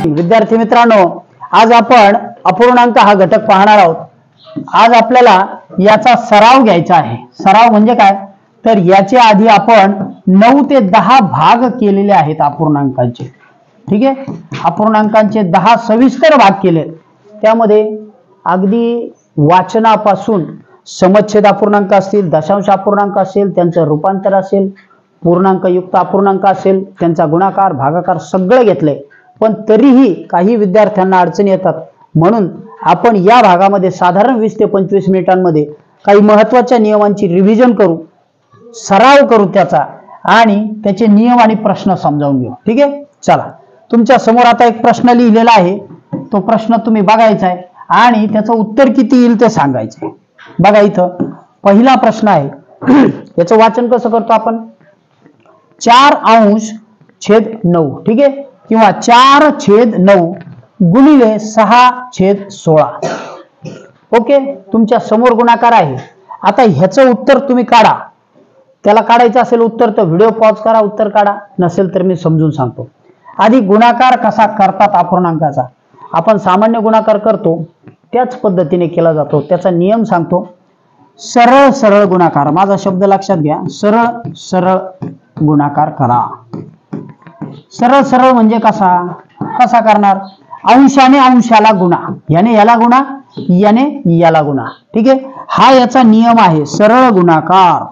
विद्यार्थी मित्रांनो, आज आपण अपूर्णांक हा घटक पाहणार आहोत. आज आपल्याला याचा सराव घ्यायचा आहे. सराव म्हणजे काय, तर याच्या आधी आपण 9 ते 10 भाग केलेले आहेत अपूर्णांकांचे. ठीक आहे, अपूर्णांकांचे 10 सविस्तर भाग केले. त्यामध्ये अगदी वाचनापासून समच्छेद अपूर्णांक असतील, दशांश अपूर्णांक असेल, त्यांचं रूपांतर असेल, पूर्णांक युक्त अपूर्णांक असेल, त्यांचा गुणाकार भागाकार सगळं घेतलंय. पण तरीही काही विद्यार्थ्यांना अडचणी येतात, म्हणून आपण या भागामध्ये साधारण 20 ते 25 मिनिटांमध्ये काही महत्त्वाच्या नियमांची रिव्हिजन करू, सराव करू त्याचा, आणि त्याचे नियम आणि प्रश्न समजावून घेऊ. ठीक आहे, चला. तुमच्या समोर आता एक प्रश्न लिहिलेला आहे. तो प्रश्न तुम्ही बघायचा आहे आणि त्याचं उत्तर किती येईल ते सांगायचं आहे. बघा, इथं पहिला प्रश्न आहे. याचं वाचन कसं करतो आपण, 4/9. ठीक आहे, किंवा 4/9 गुणिले 6/16. ओके, तुमच्या समोर गुणाकार आहे. आता ह्याचं उत्तर तुम्ही काढा. त्याला काढायचं असेल उत्तर तर व्हिडिओ पॉज करा, उत्तर काढा. नसेल तर मी समजून सांगतो. आधी गुणाकार कसा करतात अपूर्णांकाचा, आपण सामान्य गुणाकार करतो त्याच पद्धतीने केला जातो. त्याचा नियम सांगतो. सरळ सरळ गुणाकार, माझा शब्द लक्षात घ्या, सरळ सरळ गुणाकार करा. सरळ सरळ म्हणजे कसा करणार, अंशाने अंशाला गुणा, याने याला गुणा, याने याला गुणा. ठीक आहे, हा याचा नियम आहे, सरळ गुणाकार.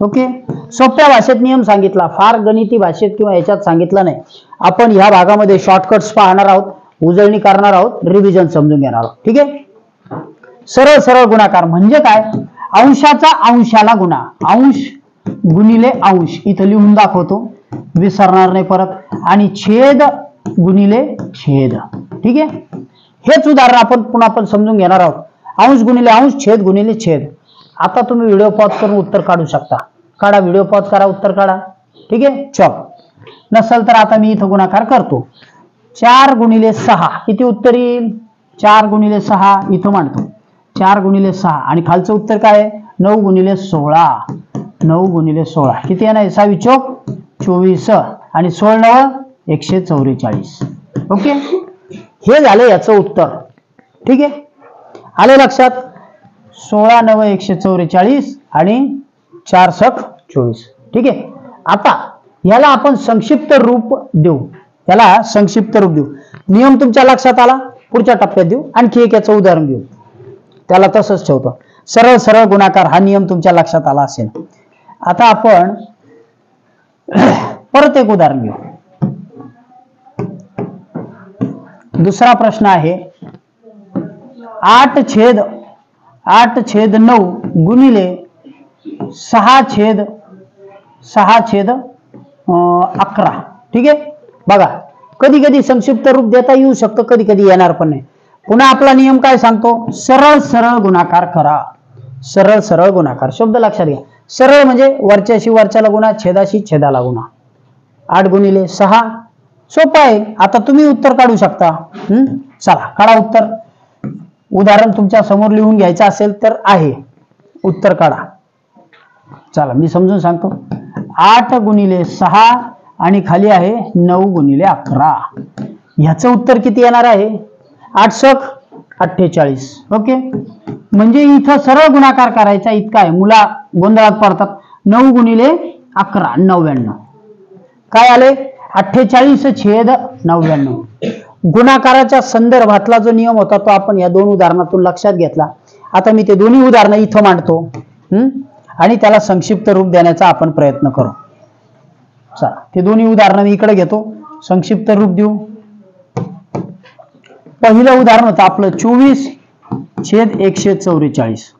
ओके, सोप्या भाषेत नियम सांगितला, फार गणिती भाषेत किंवा याच्यात सांगितलं नाही. आपण ह्या भागामध्ये शॉर्टकट्स पाहणार आहोत, उजळणी करणार आहोत, रिव्हिजन समजून घेणार आहोत. ठीक आहे, सरळ सरळ गुणाकार म्हणजे काय, अंशाचा अंशाला गुणा, अंश गुणिले अंश, इथं लिहून दाखवतो, विसरणार नाही परत, आणि छेद गुणिले छेद. ठीक आहे, हेच उदाहरण आपण पुन्हा समजून घेणार आहोत. अंश गुणिले अंश, छेद गुणिले छेद. आता तुम्ही व्हिडिओ पॉज करून उत्तर काढू शकता. काढा, व्हिडिओ पॉज करा, उत्तर काढा. ठीक आहे, चल. नसेल तर आता मी इथं गुणाकार करतो. 4 गुणिले 6 किती उत्तर येईल, 4 गुणिले 6 इथं मांडतो, 4 गुणिले 6, आणि खालचं उत्तर काय आहे, 9 गुणिले 16. 9 गुणिले 16 किती येणार, 6 चोक 24, आणि 16 9 144. ओके, हे झालं याचं उत्तर. ठीक आहे, आले लक्षात. 16 9 144 आणि 4 7 24. ठीक आहे, आता याला आपण संक्षिप्त रूप देऊ. याला संक्षिप्त रूप देऊ. नियम तुमच्या लक्षात आला, पुढच्या टप्प्यात देऊ. आणखी एक याचं उदाहरण घेऊ, त्याला तसंच ठेवतो. सरळ सरळ गुणाकार हा नियम तुमच्या लक्षात आला असेल. आता आपण परत एक उदाहरण घेऊ. दुसरा प्रश्न आहे, 8/9 गुणिले 6/11. ठीक आहे, बघा, कधी कधी संक्षिप्त रूप देता येऊ शकतं, कधी कधी येणार पण नाही. पुन्हा आपला नियम काय सांगतो, सरळ सरळ गुणाकार करा. सरळ सरळ गुणाकार शब्द लक्षात घ्या. सरळ म्हणजे वरच्याशी वरच्याला गुणा, छेदाशी छेदाला गुणा. 8 गुणिले 6 सोपं आहे. आता तुम्ही उत्तर काढू शकता. चला, काढा उत्तर. उदाहरण तुमच्या समोर लिहून घ्यायचं असेल तर आहे, उत्तर काढा. चला, मी समजून सांगतो. 8 गुणिले 6 आणि खाली आहे 9 गुणिले 11. ह्याचं उत्तर किती येणार आहे, 8 7 48. ओके, म्हणजे इथं सरळ गुणाकार करायचा इतका आहे. मुला गोंधळात पडतात. 9 गुणिले 11 99. काय आले, 48/99. गुणाकाराच्या संदर्भातला जो नियम होता तो आपण या दोन उदाहरणातून लक्षात घेतला. आता मी ते दोन्ही उदाहरणं इथं मांडतो आणि त्याला संक्षिप्त रूप देण्याचा आपण प्रयत्न करू. चला, ते दोन्ही उदाहरणं मी इकडे घेतो, संक्षिप्त रूप देऊ. पहिलं उदाहरण होतं आपलं 24/144.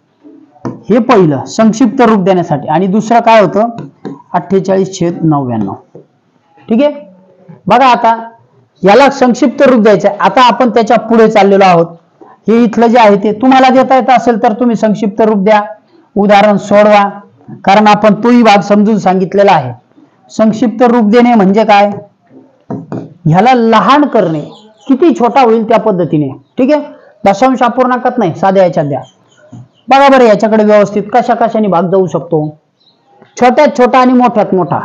हे पहिलं संक्षिप्त रूप देण्यासाठी, आणि दुसरं काय होतं 48/99. ठीक आहे, बघा, आता याला संक्षिप्त रूप द्यायचं आहे. आता आपण त्याच्या पुढे चाललेलो आहोत. हे इथलं जे आहे ते तुम्हाला देता येत असेल तर तुम्ही संक्षिप्त रूप द्या, उदाहरण सोडवा, कारण आपण तोही भाग समजून सांगितलेला आहे. संक्षिप्त रूप देणे म्हणजे काय, ह्याला लहान करणे, किती छोटा होईल त्या पद्धतीने. ठीक आहे, दशांश अपूर्णांकात नाही, साध्या याच्यात द्या. बघा बरं, याच्याकडे व्यवस्थित कशा कशाने भाग जाऊ शकतो, छोट्यात छोटा आणि मोठ्यात मोठा.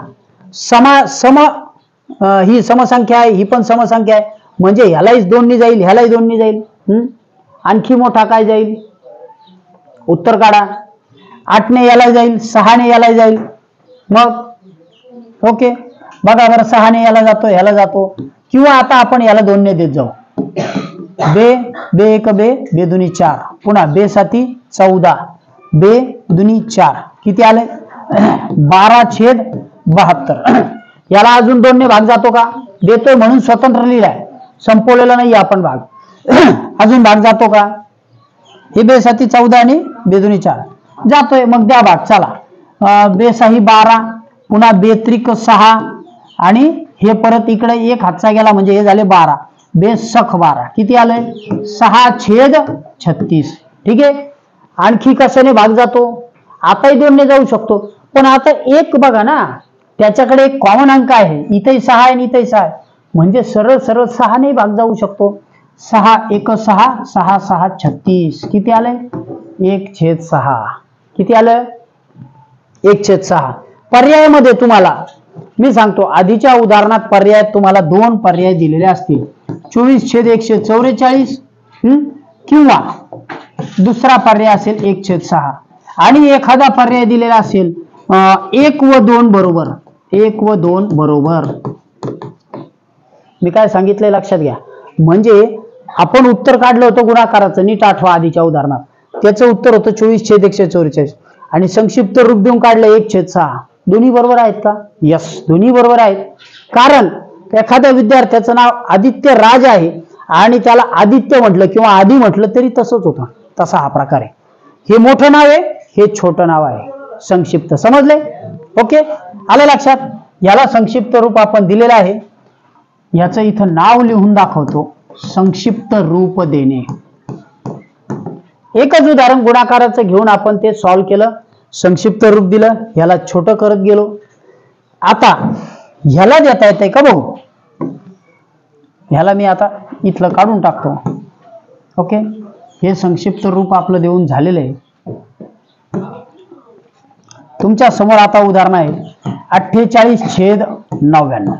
ही समसंख्या आहे, ही पण समसंख्या आहे, म्हणजे ह्यालाही 2 जाईल, ह्यालाही 2 जाईल. आणखी मोठा काय जाईल? उत्तर काढा. 8 ने याला जाईल, 6 ने याला जाईल. मग ओके, बघा बरं, 6 ने याला जातो, ह्याला जातो. किंवा आता आपण याला 2 ने देत जाऊ. बे बे एक बे, बे दुनी 4, पुन्हा बे साती 14, बे दुनी 4, किती आले? 12/72. याला अजून 2 ने भाग जातो का? देतोय म्हणून स्वतंत्र लिहिलाय, संपवलेला नाही आपण भाग. अजून भाग जातो का? हे बे साती 14 आणि बे दुनी 4 जातोय. मग द्या भाग. चला, बे साही 12, पुन्हा बेत्रिक 6, आणि हे परत इकडे एक हातचा गेला म्हणजे हे झाले 12, बेसख 12, किती आलंय? 6/36. ठीक आहे. आणखी कशाने भाग जातो? आताही 2 ने जाऊ शकतो, पण आता एक बघा ना, त्याच्याकडे एक कॉमन अंक आहे, इथेही 6 आहे आणि इथेही 6 आहे, म्हणजे सरळ सरळ 6 ने भाग जाऊ शकतो. 6 1 6, 6 6 36, किती आलंय? 1/6. किती आलं? 1/6. पर्यायामध्ये तुम्हाला मी सांगतो, आधीच्या उदाहरणात पर्यायात तुम्हाला 2 पर्याय दिलेले असतील, 24/144, किंवा दुसरा पर्याय असेल 1/6, आणि एखादा पर्याय दिलेला असेल 1 व 2 बरोबर. 1 व 2 बरोबर. मी काय सांगितलंय लक्षात घ्या. म्हणजे आपण उत्तर काढलं होतं गुणाकाराचं, नीट आठवा. आधीच्या उदाहरणात त्याचं उत्तर होतं 24/144, आणि संक्षिप्त रूप देऊन काढलं 1/6. दोन्ही बरोबर आहेत का? यस, दोन्ही बरोबर आहेत. कारण एखाद्या विद्यार्थ्याचं नाव आदित्य राज आहे आणि त्याला आदित्य म्हटलं किंवा आदी म्हटलं तरी तसंच होतं. तसा हा प्रकार आहे. हे मोठं नाव आहे, हे छोटं नाव आहे, संक्षिप्त. समजले? ओके, आलं लक्षात? याला संक्षिप्त रूप आपण दिलेलं आहे. याचं इथं नाव लिहून दाखवतो, संक्षिप्त रूप देणे. एकच उदाहरण गुणाकाराचं घेऊन आपण ते सॉल्व्ह केलं, संक्षिप्त रूप दिलं, ह्याला छोटं करत गेलो. आता ह्याला देता येतंय का बघू. ह्याला मी आता इथलं काढून टाकतो. ओके, हे संक्षिप्त रूप आपलं देऊन झालेलं आहे. तुमच्या समोर आता उदाहरण आहे 48/99.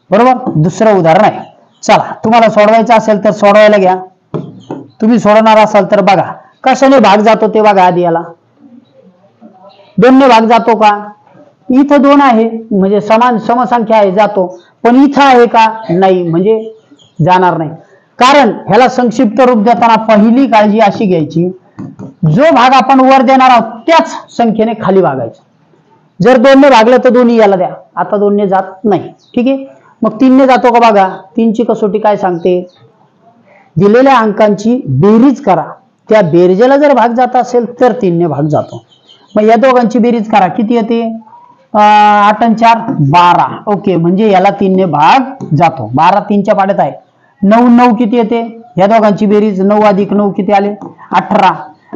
बरोबर, दुसरं उदाहरण आहे. चला, तुम्हाला सोडवायचं असेल तर सोडवायला घ्या. तुम्ही सोडवणार असाल तर बघा कशाने भाग जातो ते बघा. आधी याला 2 ने भाग जातो का? इथं 2 आहे म्हणजे समसंख्या आहे, जातो. पण इथं आहे का? नाही, म्हणजे जाणार नाही. कारण ह्याला संक्षिप्त रूप देताना पहिली काळजी अशी घ्यायची, जो भाग आपण वर देणार आहोत त्याच संख्येने खाली भागायचं. जर 2 ने भागलं तर दोन्ही याला द्या. आता 2 ने जात नाही. ठीक आहे. मग 3 ने जातो का बघा. 3 ची कसोटी काय सांगते? दिलेल्या अंकांची बेरीज करा, त्या बेरजेला जर भाग जात असेल तर 3 ने भाग जातो. मग या दोघांची बेरीज करा, किती येते? 8 आणि 4 12. ओके, म्हणजे याला 3 ने भाग जातो. 12 3 च्या पाड्यात आहे. 9 9 किती येते? या दोघांची बेरीज 9 अधिक 9 किती आले? 18.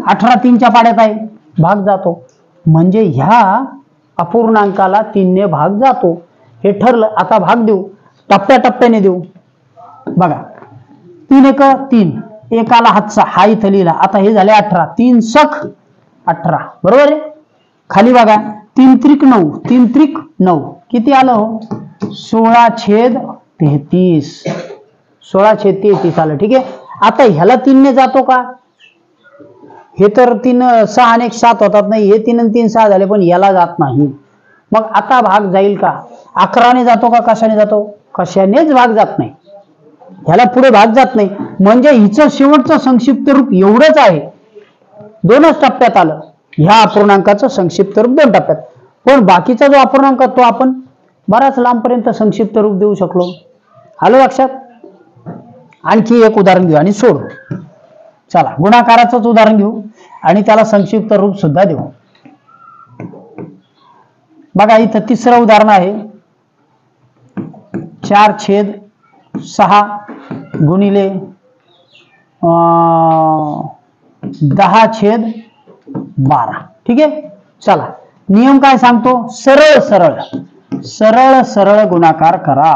18 3 च्या पाड्यात आहे, भाग जातो. म्हणजे ह्या अपूर्णांकाला 3 ने भाग जातो. हे ठरलं. आता भाग देऊ, टप्प्याटप्प्याने देऊ. बघा, 3 1 3, एकाला हातचा हा इथं लिहिला. आता हे झाले 18, 3 सख 18. बरोबर आहे. खाली बघा, 3 त्रिक 9, 3 त्रिक 9, किती आलं हो? 16/33. 16/33 आलं. ठीक आहे. आता ह्याला 3 ने जातो का? हे तर 3 6 आणि 1 7 होतात. नाही, हे 3 आणि 3 6 झाले, पण याला जात नाही. मग आता भाग जाईल का? 11 ने जातो का? कशाने जातो? कशानेच भाग जात नाही. ह्याला पुढे भाग जात नाही. म्हणजे हिचं शेवटचं संक्षिप्त रूप एवढंच आहे. 2च टप्प्यात आलं. ह्या अपूर्णांकाचं संक्षिप्त रूप 2 टप्प्यात. पण बाकीचा जो अपूर्णांक तो आपण बराच लांबपर्यंत संक्षिप्त रूप देऊ शकलो. आलं लक्षात? आणखी एक उदाहरण घेऊ आणि सोडू. चला, गुणाकाराचंच उदाहरण घेऊ आणि त्याला संक्षिप्त रूप सुद्धा देऊ. बघा, इथं तिसरं उदाहरण आहे 4/6 गुणिले 10/12. ठीक आहे. चला, नियम काय सांगतो? सरळ सरळ सरळ सरळ गुणाकार करा.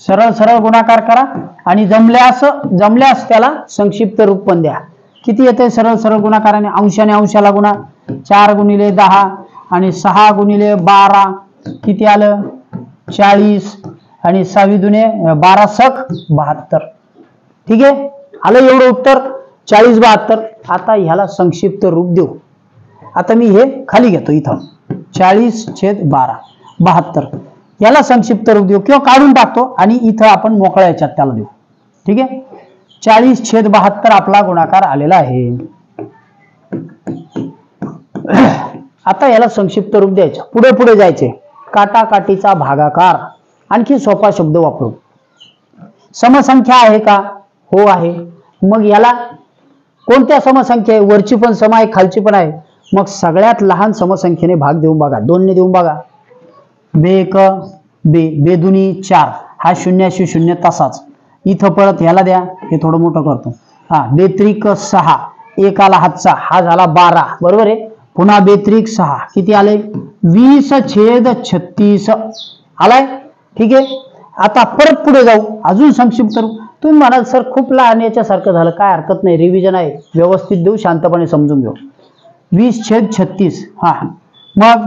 सरळ सरळ गुणाकार करा आणि जमल्यास त्याला संक्षिप्त रूप पण द्या. किती येते सरळ सरळ गुणाकाराने? अंशाने अंशाला गुणा. 4 गुणिले 10 आणि 6 गुणिले 12 किती आलं? 40. आणि 6 दुने 12 सक 72. ठीक आहे, आलं एवढं उत्तर 40/72. आता ह्याला संक्षिप्त रूप देऊ. आता मी हे खाली घेतो इथं 40/12 72 याला संक्षिप्त रूप देऊ किंवा काढून टाकतो आणि इथं आपण मोकळ्या याच्यात त्याला देऊ. ठीक आहे, 40/72 आपला गुणाकार आलेला आहे. आता याला संक्षिप्त रूप द्यायचं, पुढे पुढे जायचे. काटाकाटीचा भागाकार आणखी सोपा शब्द वापरू. समसंख्या आहे का? हो आहे. मग याला कोणत्या समसंख्या आहे? वरची पण सम आहे, खालची पण आहे. मग सगळ्यात लहान समसंख्येने भाग देऊन बघा, 2 ने देऊन बघा. बे दुनी 4 हा 0 0 तसाच. इथं परत याला द्या, हे थोडं मोठं करतो. हा बेत्रिक 6 एकाला हातचा हा झाला 12 बरोबर आहे. पुन्हा बेत्रिक 6 किती आले? 20/36 आलाय. ठीक आहे, आता परत पुढे जाऊ, अजून संक्षिप्त रूप. तुम्ही म्हणाल सर खूप लहान याच्यासारखं झालं, काय हरकत नाही, रिव्हिजन आहे, व्यवस्थित देऊ, शांतपणे समजून घेऊ. 20/36 हा. मग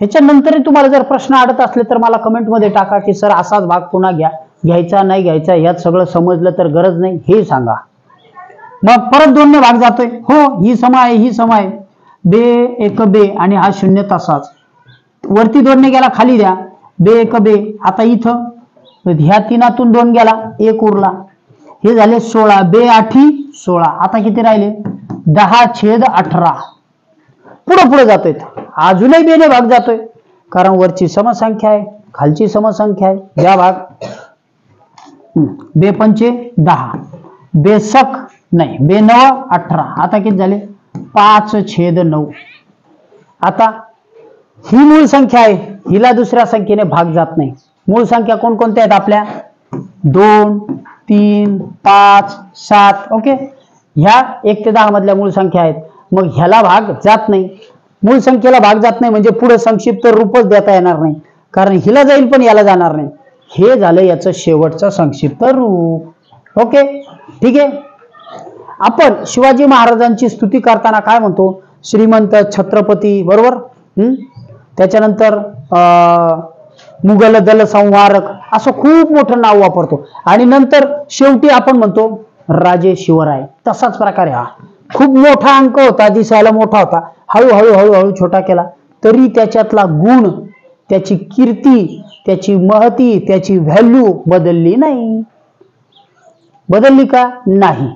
ह्याच्यानंतरही तुम्हाला जर प्रश्न अडत असले तर मला कमेंटमध्ये टाका की सर असाच भाग पुन्हा घ्यायचा नाही घ्यायचा, यात सगळं समजलं तर गरज नाही हे सांगा. मग परत 2 ने भाग जातोय. हो, ही सम आहे, ही सम आहे. बे एक बे आणि हा 0 तसाच. वरती 2 ने गेला, खाली द्या. बे एक बे. आता इथं ह्या 3तून 2 गेला, 1 उरला. हे झाले 16. बे 8 16. आता किती राहिले? 10/18. पुढे पुढे जातोय, अजूनही बेने भाग जातोय, कारण वरची समसंख्या आहे, खालची समसंख्या आहे. द्या भाग. बे 5 10. बेसक नाही, बे 9 18. आता किती झाले? 5/9. आता ही मूळ संख्या आहे, हिला दुसऱ्या संख्येने भाग जात नाही. मूळ संख्या कोणकोणत्या आहेत आपल्या? 2 3 5 7. ओके, ह्या 1 ते 10 मधल्या मूळ संख्या आहेत. मग ह्याला भाग जात नाही, मूळ संख्येला भाग जात नाही म्हणजे पुढे संक्षिप्त रूपच देता येणार नाही, कारण हिला जाईल पण याला जाणार नाही. हे झालं याचं शेवटचं संक्षिप्त रूप. ओके, ठीक आहे. आपण शिवाजी महाराजांची स्तुती करताना काय म्हणतो? श्रीमंत, छत्रपती, बरोबर. त्याच्यानंतर मुघल दल संहारक असं खूप मोठं नाव वापरतो आणि नंतर शेवटी आपण म्हणतो राजे शिवराय. तसाच प्रकारे हा खूप मोठा अंक होता, दिसायला मोठा होता, हळूहळू हळूहळू छोटा केला, तरी त्याच्यातला गुण, त्याची कीर्ती, त्याची महती, त्याची व्हॅल्यू बदलली नाही. बदलली का? नाही.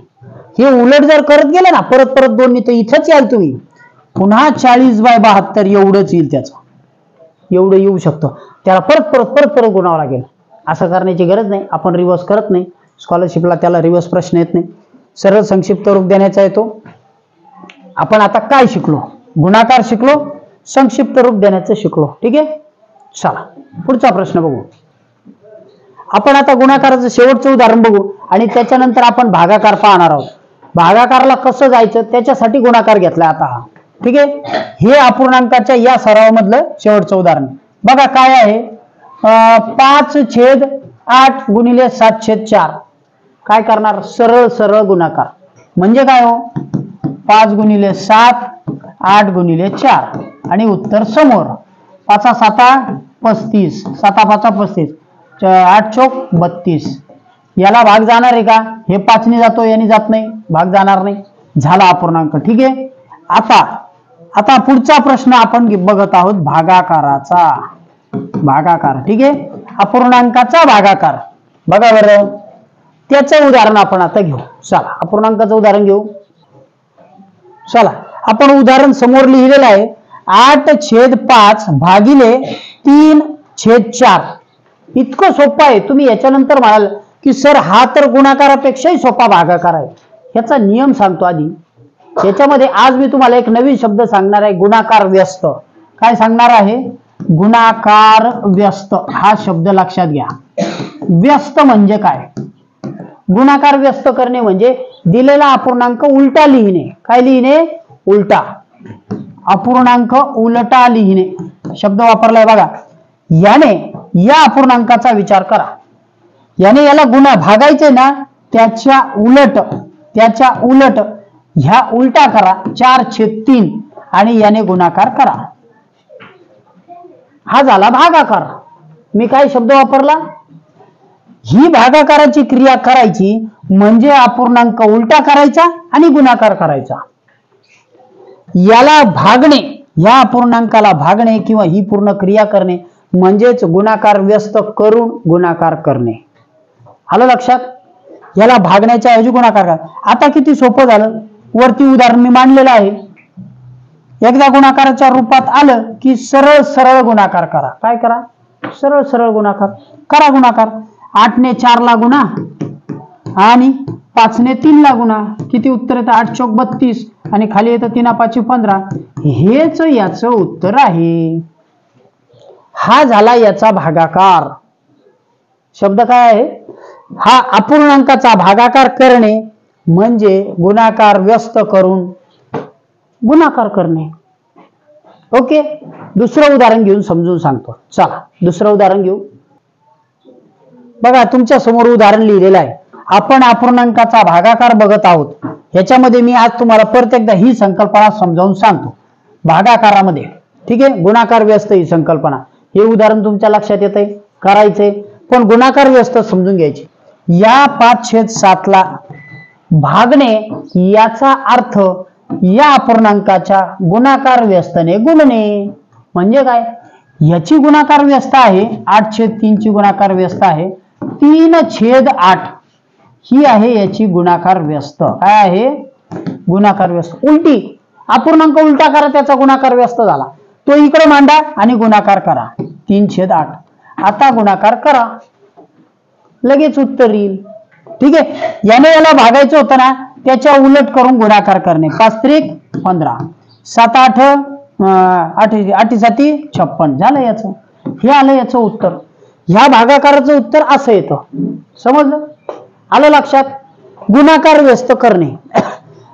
हे उलट जर करत गेले ना परत परत 2 तर इथंच याल तुम्ही, पुन्हा 40/72 एवढंच येईल. त्याचं एवढं येऊ शकतं, त्याला परत परत परत परत गुणावं लागेल. असं करण्याची गरज नाही, आपण रिव्हर्स करत नाही. स्कॉलरशिपला त्याला रिव्हर्स प्रश्न येत नाही, सरळ संक्षिप्त रूप देण्याचा येतो. आपण आता काय शिकलो? गुणाकार शिकलो, संक्षिप्त रूप देण्याचं शिकलो. ठीक आहे, चला पुढचा प्रश्न बघू. आपण आता गुणाकाराचं शेवटचं उदाहरण बघू आणि त्याच्यानंतर आपण भागाकार पाहणार आहोत. भागाकारला कसं जायचं त्याच्यासाठी गुणाकार घेतलाय आता हा. ठीक आहे, हे अपूर्णांकाच्या या सरावामधलं शेवटचं उदाहरण बघा. काय आहे? 5/8 गुणिले 7/4. काय करणार? सरळ सरळ गुणाकार. म्हणजे काय हो? 5 गुणिले 7 8 गुणिले 4 आणि उत्तर समोर. 5 7 35 7 5 35 8 चौक 32. याला भाग जाणार आहे का? हे 5 ने जातो, याने जात नाही, भाग जाणार नाही. झाला अपूर्णांक. ठीक आहे, आता पुढचा प्रश्न आपण बघत आहोत भागाकाराचा. भागाकार. ठीक आहे, अपूर्णांकाचा भागाकार. बघा बरं, त्याचं उदाहरण आपण आता घेऊ. चला अपूर्णांकाचं उदाहरण घेऊ. चला आपण उदाहरण समोर लिहिलेलं आहे. 8/5 भागिले 3/4. इतकं सोपं आहे. तुम्ही याच्यानंतर म्हणाल की सर हा तर गुणाकारापेक्षाही सोपा भागाकार आहे. याचा नियम सांगतो आधी. याच्यामध्ये आज मी तुम्हाला एक नवीन शब्द सांगणार आहे, गुणाकार व्यस्त. काय सांगणार आहे? गुणाकार व्यस्त. हा शब्द लक्षात घ्या. व्यस्त म्हणजे काय? गुणाकार व्यस्त करणे म्हणजे दिलेला अपूर्णांक उलटा लिहिणे. काय लिहिणे? उलटा. अपूर्णांक उलटा लिहिणे शब्द वापरलाय बघा. याने या अपूर्णांकाचा विचार करा. याने याला गुणा भागायचे ना, त्याच्या उलट ह्या उलटा करा. 4/3 आणि याने गुणाकार करा. हा झाला भागाकार. मी काय शब्द वापरला? ही भागाकाराची क्रिया करायची म्हणजे अपूर्णांक उलटा करायचा आणि गुणाकार करायचा. याला भागणे, या अपूर्णांकाला भागणे किंवा ही पूर्ण क्रिया करणे म्हणजेच गुणाकार व्यस्त करून गुणाकार करणे. आलं लक्षात? याला भागण्याच्या ऐवजी गुणाकार करा. आता किती सोपं झालं. वरती उदाहरण मी मांडलेलं आहे. एकदा गुणाकाराच्या रूपात आलं की सरळ सरळ गुणाकार करा. काय करा? सरळ सरळ गुणाकार करा. गुणाकार 8 ने 4 ला गुणा आणि 5 ने 3 ला गुणा. किती उत्तर येतं? 8 चौक 32 आणि खाली येतं 3 5 15. हेच याचं उत्तर आहे. हा झाला याचा भागाकार. शब्द काय आहे? हा अपूर्णांकाचा भागाकार करणे म्हणजे गुणाकार व्यस्त करून गुणाकार करणे. ओके, दुसरं उदाहरण घेऊन समजून सांगतो. चला दुसरं उदाहरण घेऊ. बघा तुमच्या समोर उदाहरण लिहिलेलं आहे. आपण अपूर्णांकाचा भागाकार बघत आहोत. ह्याच्यामध्ये मी आज तुम्हाला परत एकदा ही संकल्पना समजावून सांगतो. भागाकारामध्ये ठीक आहे, गुणाकार व्यस्त ही संकल्पना. हे उदाहरण तुमच्या लक्षात येतंय, करायचंय, पण गुणाकार व्यस्त समजून घ्यायचे. या 5/7 ला भागणे याचा अर्थ या अपूर्णांकाच्या गुणाकार व्यस्तने गुणणे. म्हणजे काय? याची गुणाकार व्यस्त आहे 8/3 ची गुणाकार व्यस्त आहे 3/8 ही आहे याची गुणाकार व्यस्त. काय आहे? गुणाकार व्यस्त. उलटी अपूर्णांक उलटा करा, त्याचा गुणाकार व्यस्त झाला. तो इकडे मांडा आणि गुणाकार करा 3/8. आता गुणाकार करा, लगेच उत्तर येईल. ठीक आहे, याने याला भागायचं होतं ना, त्याच्या उलट करून गुणाकार करणे. 5 त्रिक 15, 7 8 8 7 56 झालं याचं. हे आलं याचं उत्तर. ह्या भागाकाराचं उत्तर असं येतं. समजलं? आलं लक्षात? गुणाकार व्यस्त करणे.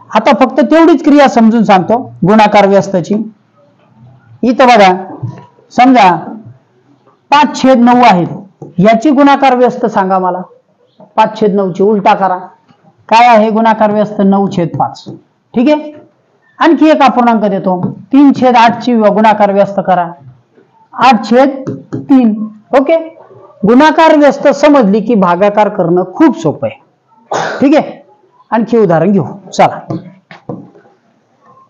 आता फक्त तेवढीच क्रिया समजून सांगतो गुणाकार व्यस्तची. इथं बघा, समजा 5/9 आहेत. याची गुणाकार व्यस्त सांगा मला. 5/9 ची उलटा करा. काय आहे गुणाकार व्यस्त? 9/5. ठीक आहे, आणखी एक अपूर्णांक देतो. 3/8 ची गुणाकार व्यस्त करा. 8/3. ओके, गुणाकार व्यस्त समजली की भागाकार करणं खूप सोपं आहे. ठीक आहे, आणखी उदाहरण घेऊ. चला,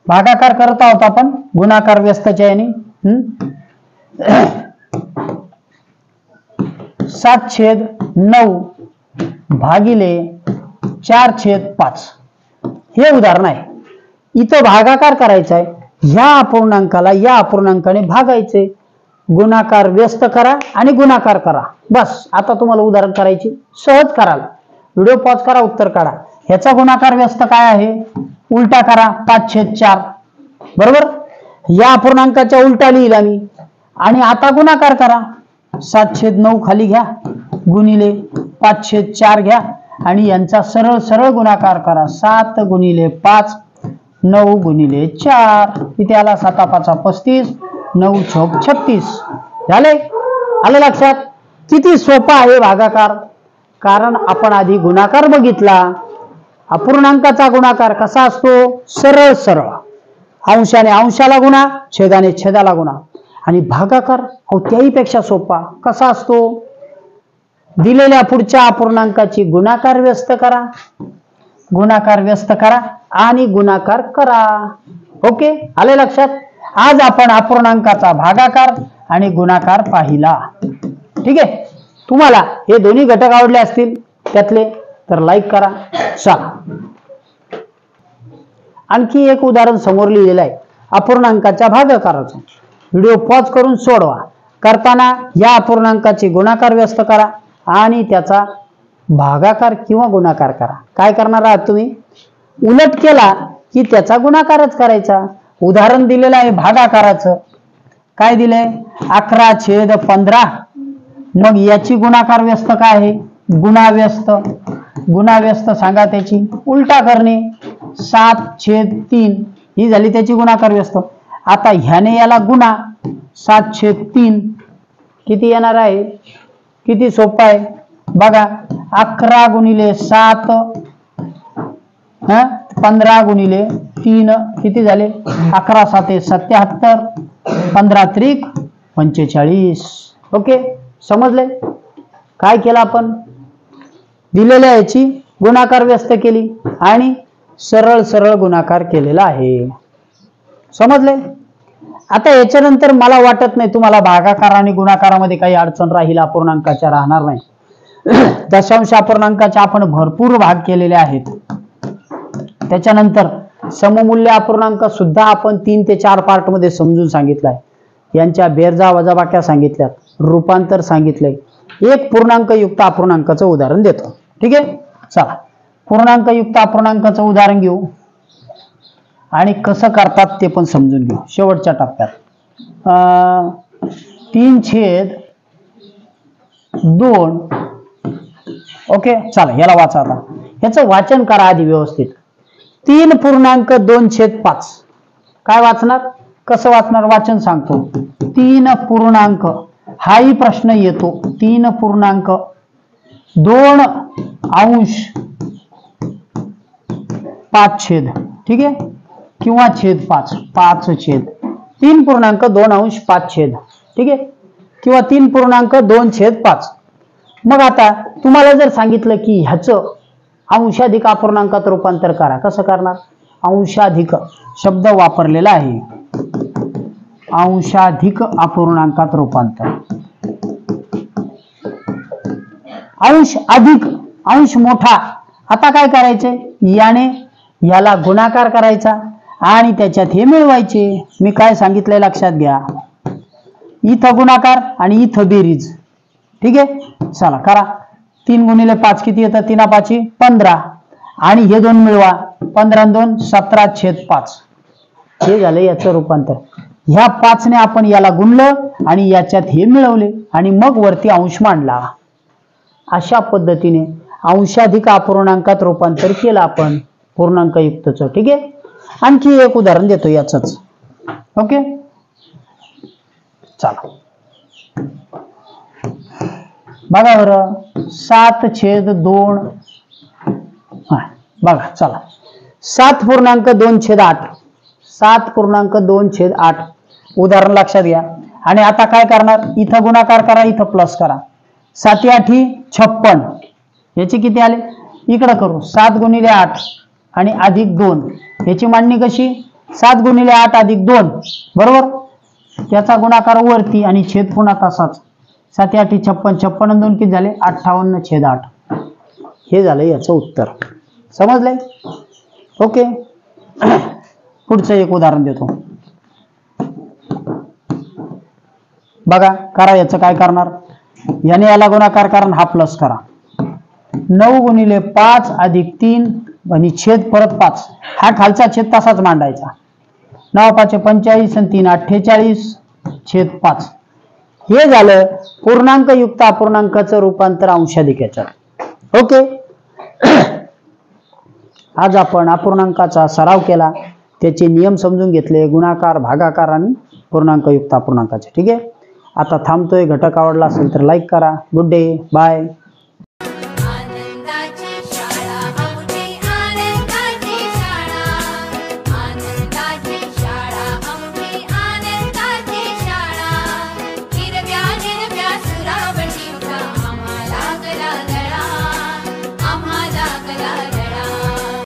भागाकार करत आहोत आपण गुणाकार व्यस्तच्या याने. 7/9 भागिले 4/5 हे उदाहरण आहे. इथं भागाकार करायचा आहे. ह्या अपूर्णांकाला या अपूर्णांकाने भागायचे. गुणाकार व्यस्त करा आणि गुणाकार करा. बस, आता तुम्हाला उदाहरण करायची सहज कराल. व्हिडिओ पॉज करा, उत्तर काढा. ह्याचा गुणाकार व्यस्त काय आहे? उलटा करा 5/4. बरोबर, या अपूर्णांकाच्या उलटा लिहिला मी. आणि आता गुणाकार करा. 7/9 खाली घ्या गुणिले 5/4 घ्या आणि यांचा सरळ सरळ गुणाकार करा. 7 गुणिले 5 9 गुणिले 4. इथे आला 7 5 35 9 चौक 36. झाले? आलं लक्षात? किती सोपा आहे भागाकार. कारण आपण आधी गुणाकार बघितला. अपूर्णांकाचा गुणाकार कसा असतो? सरळ सरळ. अंशाने अंशाला गुणा, छेदाने छेदाला गुणा. आणि भागाकार त्याही पेक्षा सोपा कसा असतो? दिलेल्या पुढच्या अपूर्णांकाची गुणाकार व्यस्त करा, गुणाकार व्यस्त करा आणि गुणाकार करा. ओके, आले लक्षात? आज आपण अपूर्णांकाचा भागाकार आणि गुणाकार पाहिला. ठीक आहे, तुम्हाला हे दोन्ही घटक आवडले असतील त्यातले तर लाईक करा. चला, आणखी एक उदाहरण समोर लिहिलेलं आहे अपूर्णांकाच्या भागाकाराचं. व्हिडिओ पॉज करून सोडवा. करताना या अपूर्णांकाची गुणाकार व्यस्त करा आणि त्याचा भागाकार किंवा गुणाकार करा. काय करणार आहात तुम्ही? उलट केला की त्याचा गुणाकारच करायचा. उदाहरण दिलेलं आहे भागाकाराचं. काय दिलंय? 11/15. मग याची गुणाकार व्यस्त काय आहे? गुणाव्यस्त. गुणाव्यस्त सांगा त्याची उलटा करणे. 7/3 ही झाली त्याची गुणाकार व्यस्त. आता ह्याने याला गुणा 7/3 किती येणार आहे? किती सोपं आहे बघा. 11 गुणिले 7 15 गुणिले 3 किती झाले? 11 7 77 15 त्रिक 45. ओके, समजले? काय केलं आपण? दिलेल्या याची गुणाकार व्यस्त केली आणि सरळ सरळ गुणाकार केलेला आहे. समजले? आता याच्यानंतर मला वाटत नाही तुम्हाला भागाकार आणि गुणाकारामध्ये काही अडचण राहील, अपूर्णांकाच्या राहणार नाही. दशांश अपूर्णांकाचे आपण भरपूर भाग केलेले आहेत. त्याच्यानंतर सममूल्य अपूर्णांक सुद्धा आपण 3 ते 4 पार्ट मध्ये समजून सांगितलाय. यांच्या बेरजा वजाबाक्या सांगितल्यात, रूपांतर सांगितलंय. एक पूर्णांकयुक्त अपूर्णांकाचं उदाहरण देतो. ठीक आहे, चला पूर्णांकयुक्त अपूर्णांकाचं उदाहरण घेऊ आणि कसं करतात ते पण समजून घेऊ शेवटच्या टप्प्यात. 3/2. ओके, चला याला वाचा. आता याचं वाचन करा आधी व्यवस्थित. 3.2/5 काय वाचणार, कसं वाचणार, वाचन सांगतो. 3 हाही प्रश्न येतो. 3.2/5 ठीक आहे, किंवा छेद 5 3.2/5 ठीक आहे, किंवा 3.2/5. मग आता तुम्हाला जर सांगितलं की ह्याचं अंशाधिक अपूर्णांकात रूपांतर करा, कसं करणार. अंशाधिक शब्द वापरलेला आहे, अंशाधिक अपूर्णांकात रूपांतर. अंश अधिक अंश मोठा. आता काय करायचे, याने याला गुणाकार करायचा आणि त्याच्यात हे मिळवायचे. मी काय सांगितलंय लक्षात घ्या. इथं गुणाकार आणि इथं बेरीज. ठीक आहे, चला करा. 3 × 5 किती येतं, 3×5 15 आणि हे दोन मिळवा. 15×2 17/5. हे झालं याचं रूपांतर. ह्या 5 ने आपण याला गुणलं आणि याच्यात हे मिळवले आणि मग वरती अंश मांडला. अशा पद्धतीने अंशाधिक अपूर्णांकात रूपांतर केलं आपण पूर्णांकयुक्तचं. ठीक आहे, आणखी एक उदाहरण देतो याचंच. ओके, चला बघा बरं. 7/2 बघा, चला 7.2/8 7.2/8 उदाहरण लक्षात घ्या. आणि आता काय करणार, इथं गुणाकार करा, इथं प्लस करा. 7×8 56. याची किती आले, इकडं करू. 7 × 8 आणि अधिक 2. याची मांडणी कशी, 7 × 8 अधिक 2 बरोबर. त्याचा गुणाकार वरती आणि छेद पुन्हा तसाच. 7×8 56. 56 आणि 2 किती झाले, 58/8. हे झालं याचं उत्तर. समजलंय? ओके, पुढचं एक उदाहरण देतो. बघा, करा. याचं काय करणार, याने याला गुणाकार करा, हा प्लस करा. 9 × 5 अधिक 3 आणि छेद परत 5. हा खालचा छेद तसाच मांडायचा. 9×5 45 आणि 3 48/5. हे झालं पूर्णांकयुक्त अपूर्णांकाचं रूपांतर अंशाधिक याच्यात. ओके, आज आपण अपूर्णांकाचा सराव केला, त्याचे नियम समजून घेतले, गुणाकार, भागाकार आणि पूर्णांकयुक्त अपूर्णांकाचे. ठीक आहे, आता थांबतोय. घटक आवडला असेल तर लाईक करा. Good day, bye.